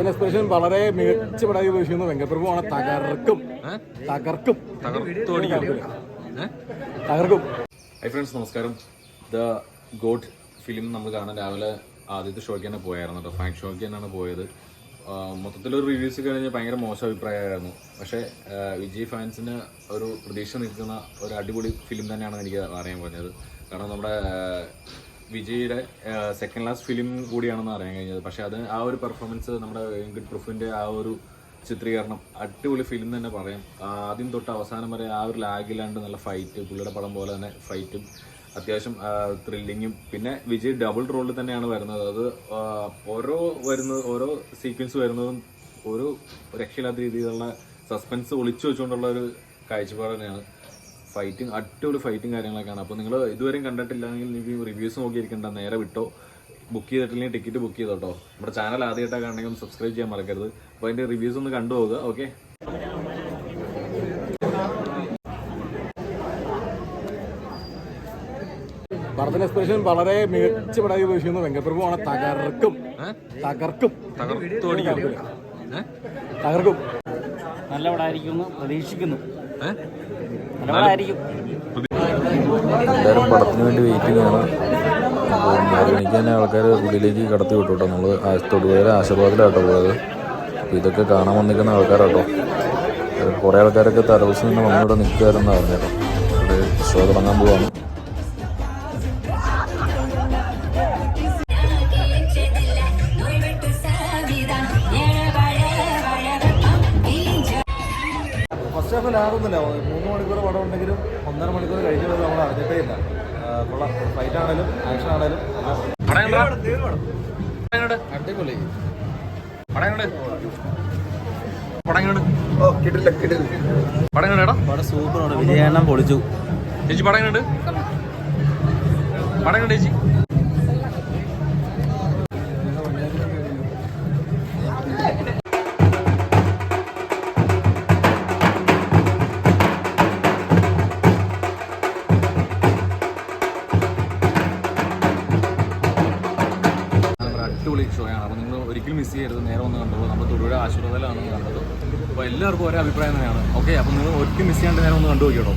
പടത്തിന്റെ എക്സ്പ്രഷൻ വളരെ മികച്ച പടമായി ഉപയോഗിക്കുന്നു. വെങ്കപ്രഭുവാണ് തകർക്കും. ഹൈ ഫ്രണ്ട്സ്, നമസ്കാരം. ദ ഗോഡ് ഫിലിം നമ്മൾ കാണാൻ രാവിലെ ആദ്യത്തെ ഷോയ്ക്ക് തന്നെ പോയായിരുന്നു കേട്ടോ. ഫാൻ ഷോയ്ക്ക് തന്നെയാണ് പോയത്. മൊത്തത്തിലൊരു റിവ്യൂസ് കഴിഞ്ഞ് ഭയങ്കര മോശം അഭിപ്രായമായിരുന്നു. പക്ഷേ വിജയ് ഫാൻസിന് ഒരു പ്രതീക്ഷ നിൽക്കുന്ന ഒരു അടിപൊളി ഫിലിം തന്നെയാണെന്ന് എനിക്ക് അറിയാൻ പറഞ്ഞത്. കാരണം നമ്മുടെ വിജയുടെ സെക്കൻഡ് ലാസ്റ്റ് ഫിലിം കൂടിയാണെന്ന് അറിയാൻ കഴിഞ്ഞത്. പക്ഷേ അത് ആ ഒരു പെർഫോമൻസ്, നമ്മുടെ വെങ്കട് പ്രഭുവിൻ്റെ ആ ഒരു ചിത്രീകരണം അടിപൊളി ഫിലിം തന്നെ പറയാം. ആദ്യം തൊട്ട് അവസാനം വരെ ആ ഒരു ലാഗില്ലാണ്ട് നല്ല ഫൈറ്റ്, പുള്ളിയുടെ പടം പോലെ തന്നെ ഫൈറ്റും അത്യാവശ്യം ത്രില്ലിങ്ങും. പിന്നെ വിജയ് ഡബിൾ റോളിൽ തന്നെയാണ് വരുന്നത്. അത് ഓരോ സീക്വൻസ് വരുന്നതും ഒരു രക്ഷയില്ലാത്ത രീതിയിലുള്ള സസ്പെൻസ് ഒളിച്ചു വെച്ചുകൊണ്ടുള്ള ഒരു കാഴ്ചപ്പാട് തന്നെയാണ്. ഫൈറ്റിങ്, അടിപൊളി ഫൈറ്റും കാര്യങ്ങളൊക്കെയാണ്. അപ്പോൾ നിങ്ങൾ ഇതുവരെയും കണ്ടിട്ടില്ലെങ്കിൽ നിങ്ങൾക്ക് റിവ്യൂസ് നോക്കിയിരിക്കണ്ട, നേരെ വിട്ടോ. ബുക്ക് ചെയ്തിട്ടില്ലെങ്കിൽ ടിക്കറ്റ് ബുക്ക് ചെയ്തോട്ടോ. നമ്മുടെ ചാനൽ ആദ്യമായിട്ടൊക്കെ ആണെങ്കിൽ ഒന്ന് സബ്സ്ക്രൈബ് ചെയ്യാൻ മറക്കരുത്. അപ്പോൾ അതിൻ്റെ റിവ്യൂസ് ഒന്ന് കണ്ടുപോകുക. ഓക്കെ, പടത്തിന്റെ എക്സ്പ്രഷൻ വളരെ മികച്ച പടമായി ഉപയോഗിക്കുന്നു. വെങ്കപ്രഭുവാണ് തകർക്കും. നല്ല പടമായിരിക്കും പ്രതീക്ഷിക്കുന്നു. നല്ലതായിരിക്കും. എല്ലാവരും പടത്തിന് വേണ്ടി വെയിറ്റിംഗ് ആണ്. അപ്പോൾ 4 മണിക്ക് തന്നെ ആൾക്കാർ ഉള്ളിലേക്ക് കടത്തി വിട്ടു കേട്ടോ. നമ്മൾ തൊടുപുഴയിലെ ആശീർവാദിലാട്ടോ പോയത്. അപ്പോൾ ഇതൊക്കെ കാണാൻ വന്നിരിക്കുന്ന ആൾക്കാരാട്ടോ. കുറേ ആൾക്കാരൊക്കെ തലേദിവസം തന്നെ വന്നിവിടെ നിൽക്കുമായിരുന്നാണ് പറഞ്ഞേട്ടോ. ഇവിടെ ഷോ തുടങ്ങാൻ പോവാണ്. First half ലാഗൊന്നുമില്ല. 3 മണിക്കൂർ പടം ഉണ്ടെങ്കിലും 1.5 മണിക്കൂർ കഴിഞ്ഞത് നമ്മൾ അറിഞ്ഞിട്ടേ ഇല്ല. ഫൈറ്റ് ആണേലും ആക്ഷൻ ആണേലും അടിപൊളി. പടം സൂപ്പറാണ്. വിജയണ്ണൻ പൊളിച്ചു. ചേച്ചി പടം കണ്ട് ചേച്ചി അടിപൊളി ഷോയാണ്. അപ്പോൾ നിങ്ങൾ ഒരിക്കലും മിസ് ചെയ്യരുത്. നേരെ ഒന്ന് കണ്ടോളൂ. നമ്മൾ തൊടുപുഴ ആശീർവാദത്തിലാണ് കണ്ടത്. അപ്പോൾ എല്ലാവർക്കും ഒരേ അഭിപ്രായം തന്നെയാണ്. ഓക്കെ, അപ്പോൾ നിങ്ങൾ ഒരിക്കലും മിസ് ചെയ്യാണ്ട് നേരെ ഒന്ന് കണ്ടു നോക്കിയോ.